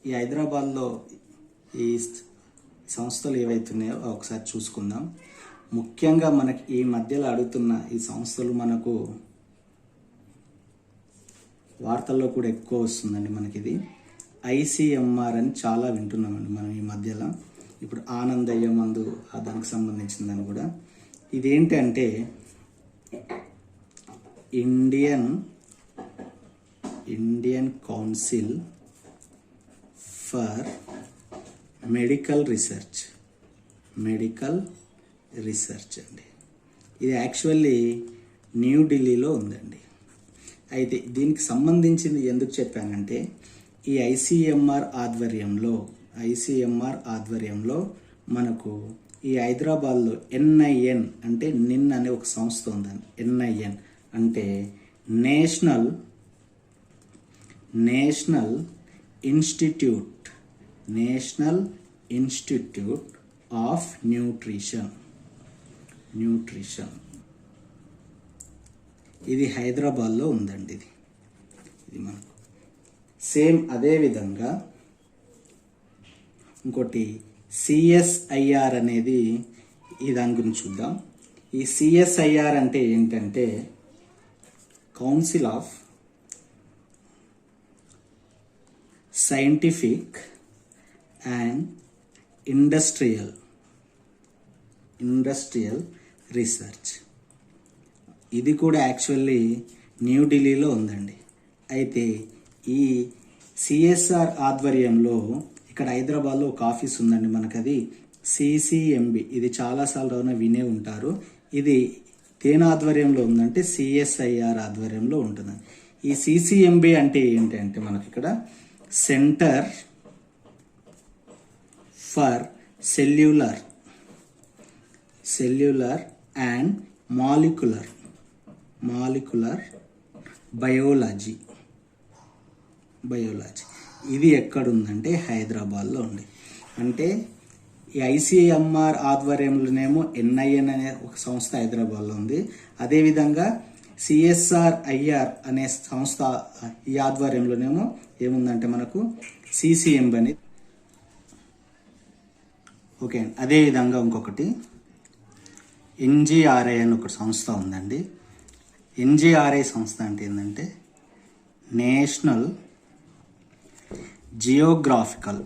ఈ హైదరాబాద్లో ఈ సంస్థలు ఏవైతున్నాయో ఒకసారి చూసుకుందాం. ముఖ్యంగా మనకి ఈ మధ్యలో అడుగుతున్న ఈ సంస్థలు మనకు వార్తల్లో కూడా ఎక్కువ వస్తుందండి. మనకి ఇది ఐసీఎంఆర్ అని చాలా వింటున్నామండి మనం ఈ మధ్యలో. ఇప్పుడు ఆనందయ్య మందు దానికి సంబంధించిందని కూడా. ఇదేంటంటే Indian council for medical research అండి. ఇది యాక్చువల్లీ న్యూఢిల్లీలో ఉందండి. అయితే దీనికి సంబంధించింది ఎందుకు చెప్పానంటే ఈ ఐసీఎంఆర్ ఆధ్వర్యంలో మనకు ఈ హైదరాబాద్లో ఎన్ఐఎన్ అంటే నిన్ అనే ఒక సంస్థ ఉందండి. ఎన్ఐఎన్ అంటే నేషనల్ ఇన్స్టిట్యూట్ ఆఫ్ న్యూట్రిషన్. ఇది హైదరాబాద్లో ఉందండి. ఇది మనకు సేమ్ అదే విధంగా ఇంకోటి సిఎస్ఐఆర్ అనేది ఈ దాని గురించి చూద్దాం. ఈ సిఎస్ఐఆర్ అంటే ఏంటంటే council of scientific and industrial research. ఇది కూడా యాక్చువల్లీ న్యూఢిల్లీలో ఉందండి. అయితే ఈ సిఎస్ఆర్ ఆధ్వర్యంలో ఇక్కడ హైదరాబాద్లో ఒక ఆఫీస్ ఉందండి మనకు. అది సిసిఎంబి. ఇది చాలాసార్లు వినే ఉంటారు. ఇది దేని ఆధ్వర్యంలో ఉందంటే సిఎస్ఐఆర్ ఆధ్వర్యంలో ఉంటుందండి. ఈ సిసిఎంబి అంటే ఏంటంటే మనకి ఇక్కడ centre for cellular and molecular biology. ఇది ఎక్కడుందంటే హైదరాబాద్లో ఉంది. అంటే ఈ ఐసీఎంఆర్ ఆధ్వర్యంలోనేమో ఎన్ఐఎన్ అనే ఒక సంస్థ హైదరాబాద్లో ఉంది. అదేవిధంగా సిఎస్ఆర్ఐఆర్ అనే సంస్థ ఈ ఆధ్వర్యంలోనేమో ఏముందంటే మనకు సిసిఎంబి అని. ఓకే, అదేవిధంగా ఇంకొకటి ఎన్జిఆర్ఐ అని ఒక సంస్థ ఉందండి. ఎన్జిఆర్ఐ సంస్థ అంటే ఏంటంటే నేషనల్ జియోగ్రాఫికల్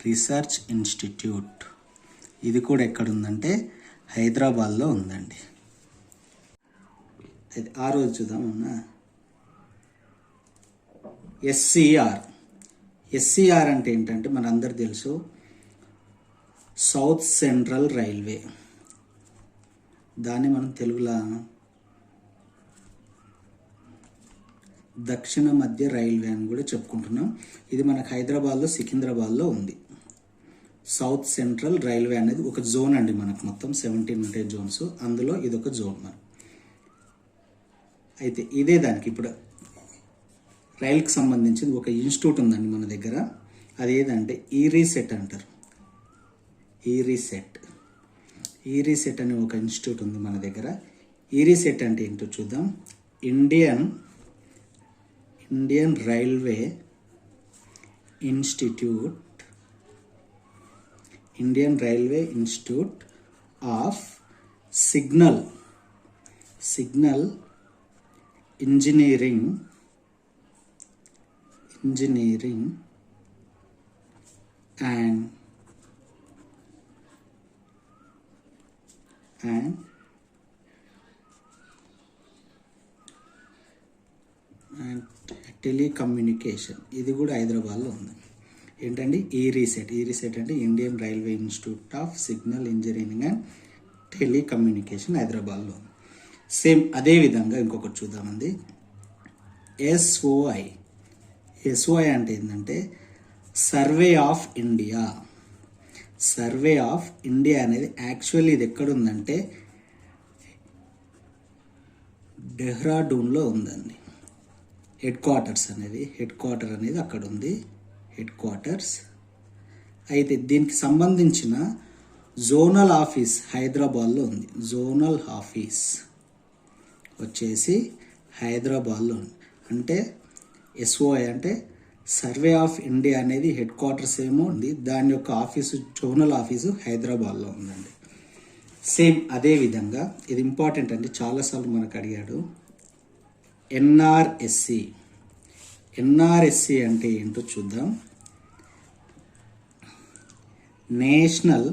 రీసెర్చ్ ఇన్స్టిట్యూట్. ఇది కూడా ఎక్కడుందంటే హైదరాబాద్లో ఉందండి. అయితే ఆ రోజు చూద్దామన్నా. ఎస్సీఆర్ అంటే ఏంటంటే మనందరూ తెలుసు సౌత్ సెంట్రల్ రైల్వే. దాన్ని మనం తెలుగులో దక్షిణ మధ్య రైల్వే అని కూడా చెప్పుకుంటున్నాం. ఇది మనకు హైదరాబాద్లో సికింద్రాబాద్లో ఉంది. సౌత్ సెంట్రల్ రైల్వే అనేది ఒక జోన్ అండి. మనకు మొత్తం 17 ఉంటాయి జోన్స్. అందులో ఇది ఒక జోన్ మనం. అయితే ఇదే దానికి ఇప్పుడు రైలుకి సంబంధించింది ఒక ఇన్స్టిట్యూట్ ఉందండి మన దగ్గర. అదేదంటే ఈరీసెట్ అంటారు. ఈరీసెట్ అనే ఒక ఇన్స్టిట్యూట్ ఉంది మన దగ్గర. ఈరీసెట్ అంటే ఏంటో చూద్దాం. Indian railway institute of signal engineering and telecommunication. ఇది కూడా హైదరాబాద్లో ఉంది. ఏంటండి ఈరీసెట్ అంటే Indian railway institute of signal engineering and telecommunication హైదరాబాద్లో ఉంది. సేమ్ అదే విధంగా ఇంకొకటి చూద్దామండి. ఎస్ఓఐ అంటే ఏంటంటే సర్వే ఆఫ్ ఇండియా అనేది యాక్చువల్లీ ఇది ఎక్కడుందంటే డెహ్రాడూన్లో ఉందండి. హెడ్ క్వార్టర్ అనేది అక్కడ ఉంది. అయితే దీనికి సంబంధించిన జోనల్ ఆఫీస్ హైదరాబాద్లో ఉంది. వచ్చేసి హైదరాబాద్లో ఉంది. అంటే ఎస్ఓఐ అంటే సర్వే ఆఫ్ ఇండియా అనేది హెడ్ క్వార్టర్స్ ఏమో ఉంది, దాని యొక్క ఆఫీసు జోనల్ ఆఫీసు హైదరాబాద్లో ఉందండి. సేమ్ అదే విధంగా ఇది ఇంపార్టెంట్ అండి, చాలాసార్లు మనకు అడిగాడు. ఎన్ఆర్ఎస్సి అంటే ఏంటో చూద్దాం. National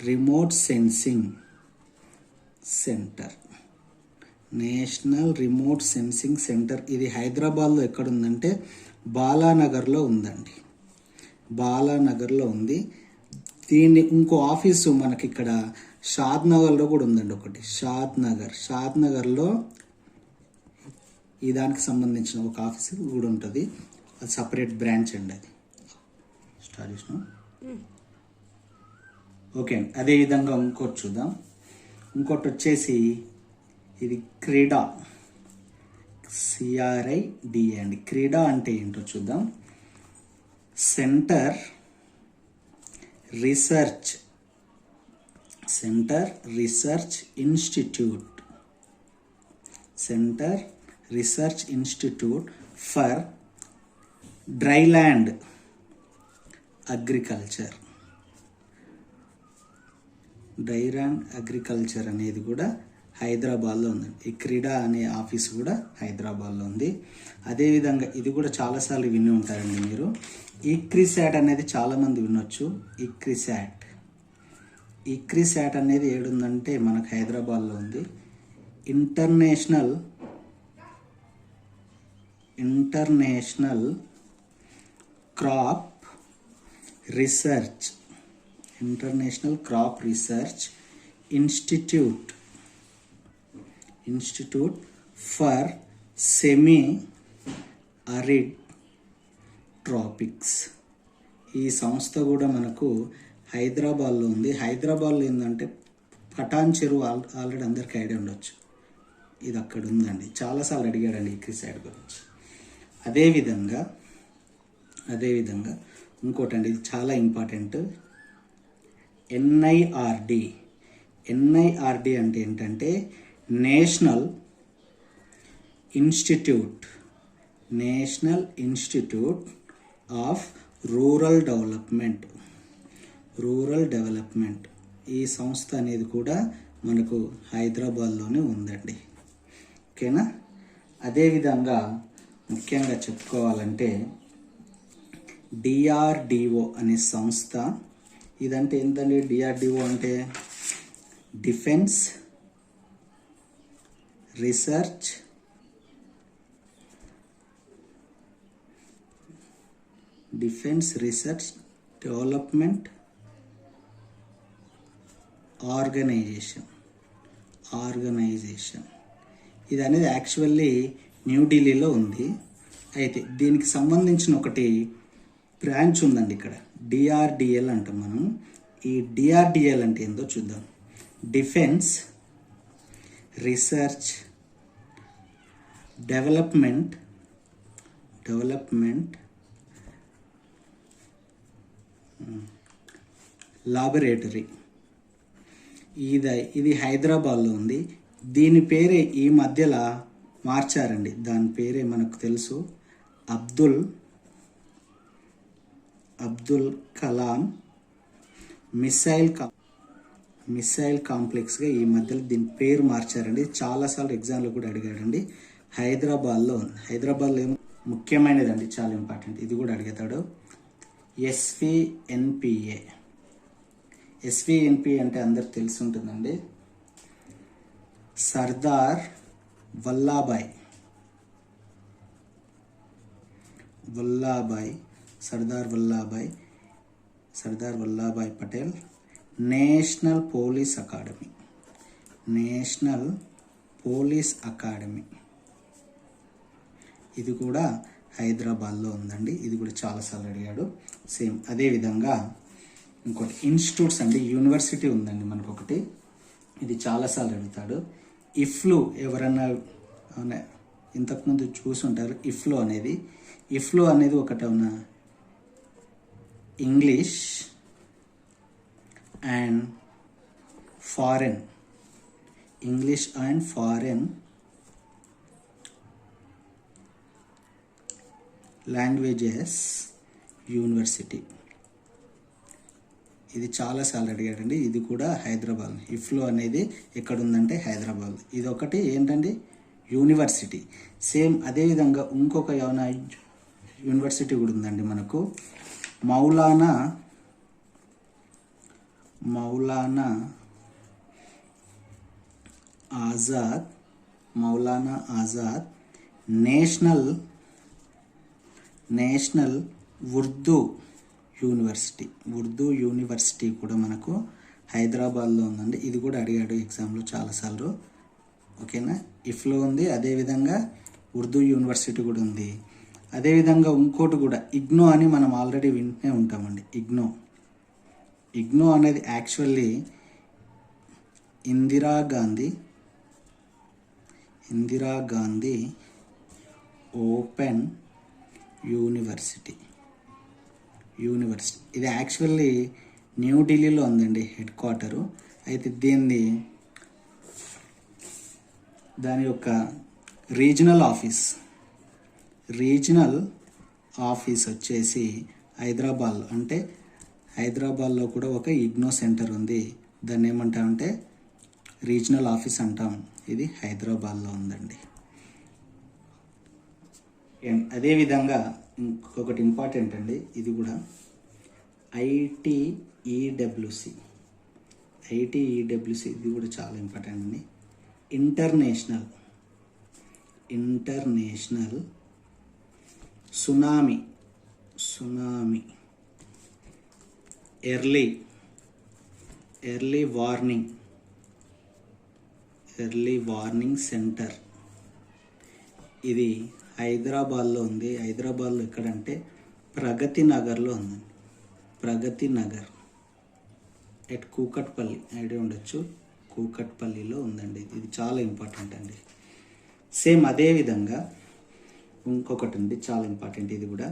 remote sensing centre. National remote sensing centre ఇది హైదరాబాద్లో ఎక్కడుందంటే బాలానగర్లో ఉందండి. బాలానగర్లో ఉంది. దీన్ని ఇంకో ఆఫీసు మనకి ఇక్కడ షాద్నగర్లో కూడా ఉందండి ఒకటి. షాద్నగర్లో ఈ దానికి సంబంధించిన ఒక ఆఫీస్ కూడా ఉంటుంది, అది సపరేట్ బ్రాంచ్ అండి. అది స్టార్ట్ చేసినాం. ఓకే, అదేవిధంగా ఇంకోటి చూద్దాం. ఇంకోటి వచ్చేసి ఇది క్రీడా, CRIDA అండి. క్రీడా అంటే ఏంటో చూద్దాం. Centre research institute for dryland agriculture అనేది కూడా హైదరాబాద్లో ఉందండి. ఈ క్రీడా అనే ఆఫీస్ కూడా హైదరాబాద్లో ఉంది. అదేవిధంగా ఇది కూడా చాలాసార్లు విని ఉంటారండి మీరు. ఈక్రిసాట్ అనేది చాలామంది వినొచ్చు. ఈక్రిసాట్ అనేది ఏడుందంటే మనకు హైదరాబాద్లో ఉంది. International crop research institute for semi arid tropics. ఈ సంస్థ కూడా మనకు హైదరాబాద్లో ఉంది. హైదరాబాద్లో ఏంటంటే పటాన్ చెరువు ఆల్రెడీ అందరికీ ఐడియా ఉండొచ్చు, ఇది అక్కడ ఉందండి. చాలాసార్లు అడిగాడండి ఈ క్రిసైడ్ గురించి. అదేవిధంగా ఇంకోటి అండి, ఇది చాలా ఇంపార్టెంట్. ఎన్ఐఆర్డి అంటే ఏంటంటే national institute of rural development. ఈ సంస్థ అనేది కూడా మనకు హైదరాబాద్లోనే ఉందండి. ఓకేనా. అదేవిధంగా ముఖ్యంగా చెప్పుకోవాలంటే DRDO అనే సంస్థ. ఇదంటే ఏంటండి DRDO అంటే డిఫెన్స్ రీసెర్చ్ డెవలప్మెంట్ ఆర్గనైజేషన్. ఇది అనేది యాక్చువల్లీ న్యూఢిల్లీలో ఉంది. అయితే దీనికి సంబంధించిన ఒకటి బ్రాంచ్ ఉందండి ఇక్కడ, DRDL అంటాం మనం. ఈ DRDL అంటే ఏందో చూద్దాం. Defence research development laboratory. ఇది హైదరాబాద్లో ఉంది. దీని పేరే ఈ మధ్యలో మార్చారండి. దాని పేరే మనకు తెలుసు, అబ్దుల్ కలాం మిసైల్ కాంప్లెక్స్గా ఈ మధ్యలో దీని పేరు మార్చారండి. చాలాసార్లు ఎగ్జామ్లో కూడా అడిగాడండి. హైదరాబాద్లో ఉంది. హైదరాబాద్లో ఏమో ముఖ్యమైనదండి, చాలా ఇంపార్టెంట్, ఇది కూడా అడుగుతాడు. ఎస్విఎన్పిఏ అంటే అందరికి తెలిసి ఉంటుందండి. Sardar Vallabhbhai Patel national police academy. ఇది కూడా హైదరాబాద్లో ఉందండి. ఇది కూడా చాలాసార్లు అడిగాడు. సేమ్ అదేవిధంగా ఇంకోటి ఇన్స్టిట్యూట్స్ అండి, యూనివర్సిటీ ఉందండి మనకు ఒకటి. ఇది చాలాసార్లు అడుగుతాడు. ఇఫ్లు ఎవరన్నా ఇంతకుముందు చూసుంటారు. ఇఫ్లో అనేది ఒకటి ఉన్న English and foreign languages university. ఇది చాలాసార్లు అడిగాడండి. ఇది కూడా హైదరాబాద్. ఇఫ్లో అనేది ఎక్కడ ఉందంటే హైదరాబాద్. ఇది ఒకటి ఏంటండి యూనివర్సిటీ. సేమ్ అదేవిధంగా ఇంకొక ఏమైనా యూనివర్సిటీ కూడా ఉందండి మనకు. మౌలానా ఆజాద్ నేషనల్ ఉర్దూ యూనివర్సిటీ కూడా మనకు హైదరాబాద్లో ఉందండి. ఇది కూడా అడిగాడు ఎగ్జామ్లో చాలాసార్లు. ఓకేనా, ఇఫ్లో ఉంది. అదేవిధంగా ఉర్దూ యూనివర్సిటీ కూడా ఉంది. అదేవిధంగా ఇంకోటి కూడా ఇగ్నో అని మనం ఆల్రెడీ వింటూనే ఉంటామండి. ఇగ్నో అనేది యాక్చువల్లీ ఇందిరాగాంధీ ఓపెన్ యూనివర్సిటీ. ఇది యాక్చువల్లీ న్యూఢిల్లీలో ఉందండి హెడ్ క్వార్టరు. అయితే దాని యొక్క రీజనల్ ఆఫీస్ వచ్చేసి హైదరాబాద్. అంటే హైదరాబాద్లో కూడా ఒక ఇగ్నో సెంటర్ ఉంది. దాన్ని ఏమంటామంటే రీజనల్ ఆఫీస్ అంటాం. ఇది హైదరాబాద్లో ఉందండి. అదేవిధంగా ఇంకొకటి ఇంపార్టెంట్ అండి, ఇది కూడా ఐటీఈడబ్ల్యూసి. ఇది కూడా చాలా ఇంపార్టెంట్ అండి. International tsunami early warning centre. ఇది హైదరాబాద్లో ఉంది. హైదరాబాద్లో ఎక్కడంటే ప్రగతి నగర్లో ఉందండి. ప్రగతి నగర్ ఎట్ కూకట్పల్లి, ఐడియా ఉండొచ్చు, కూకట్పల్లిలో ఉందండి. ఇది చాలా ఇంపార్టెంట్ అండి. సేమ్ అదేవిధంగా ఇంకొకటి అండి చాలా ఇంపార్టెంట్, ఇది కూడా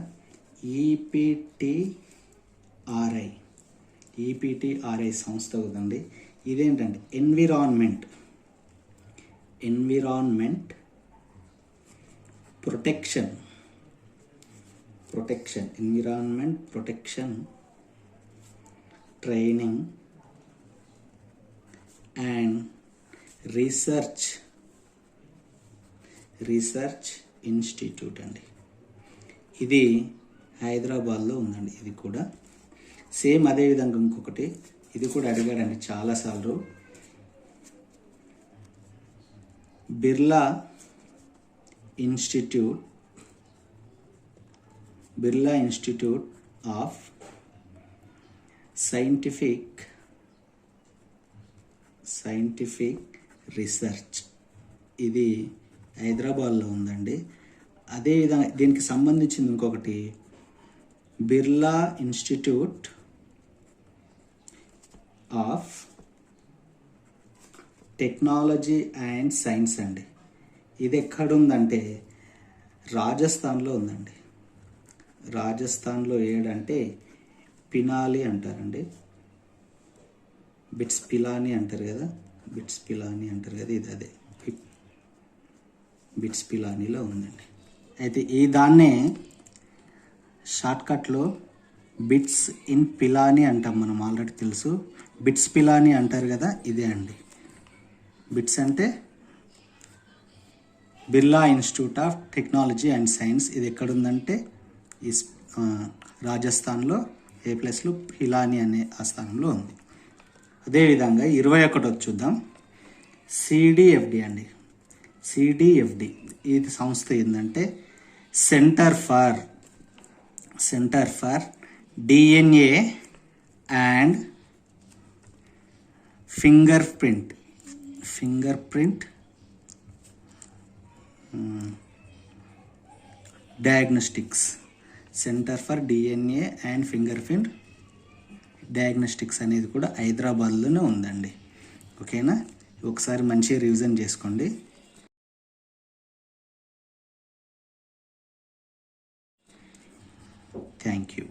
ఈపీటీఆర్ఐ సంస్థ ఉందండి. ఇదేంటంటే environment protection training and research institute అండి. ఇది హైదరాబాద్లో ఉందండి. ఇది కూడా సేమ్ అదేవిధంగా ఇంకొకటి, ఇది కూడా అడిగాడండి చాలాసార్లు. Birla institute of scientific research. ఇది హైదరాబాద్లో ఉందండి. అదేవిధంగా దీనికి సంబంధించింది ఇంకొకటి Birla institute of technology and science అండి. ఇది ఎక్కడుందంటే రాజస్థాన్లో ఉందండి. రాజస్థాన్లో ఏడంటే పినాలి అంటారండి, బిట్స్ పిలాని అంటారు కదా, ఇది అదే బిట్స్ పిలానీలో ఉందండి. అయితే దాన్నే షార్ట్కట్లో బిట్స్ ఇన్ పిలాని అంటాం మనం, ఆల్రెడీ తెలుసు. బిట్స్ పిలాని అంటారు కదా, ఇదే అండి. బిట్స్ అంటే Birla institute of technology and science. ఇది ఎక్కడుందంటే ఈ రాజస్థాన్లో ఏ ప్లేస్లో పిలాని అనే ఆ స్థానంలో ఉంది. అదేవిధంగా 21 చూద్దాం. సిడిఎఫ్డి అండి. ఈ సంస్థ ఏంటంటే centre for DNA and finger print diagnostics. Centre for DNA and finger print diagnostics అనేది కూడా హైదరాబాద్లోనే ఉందండి. ఓకేనా, ఒకసారి మంచిగా రివిజన్ చేసుకోండి. Thank you.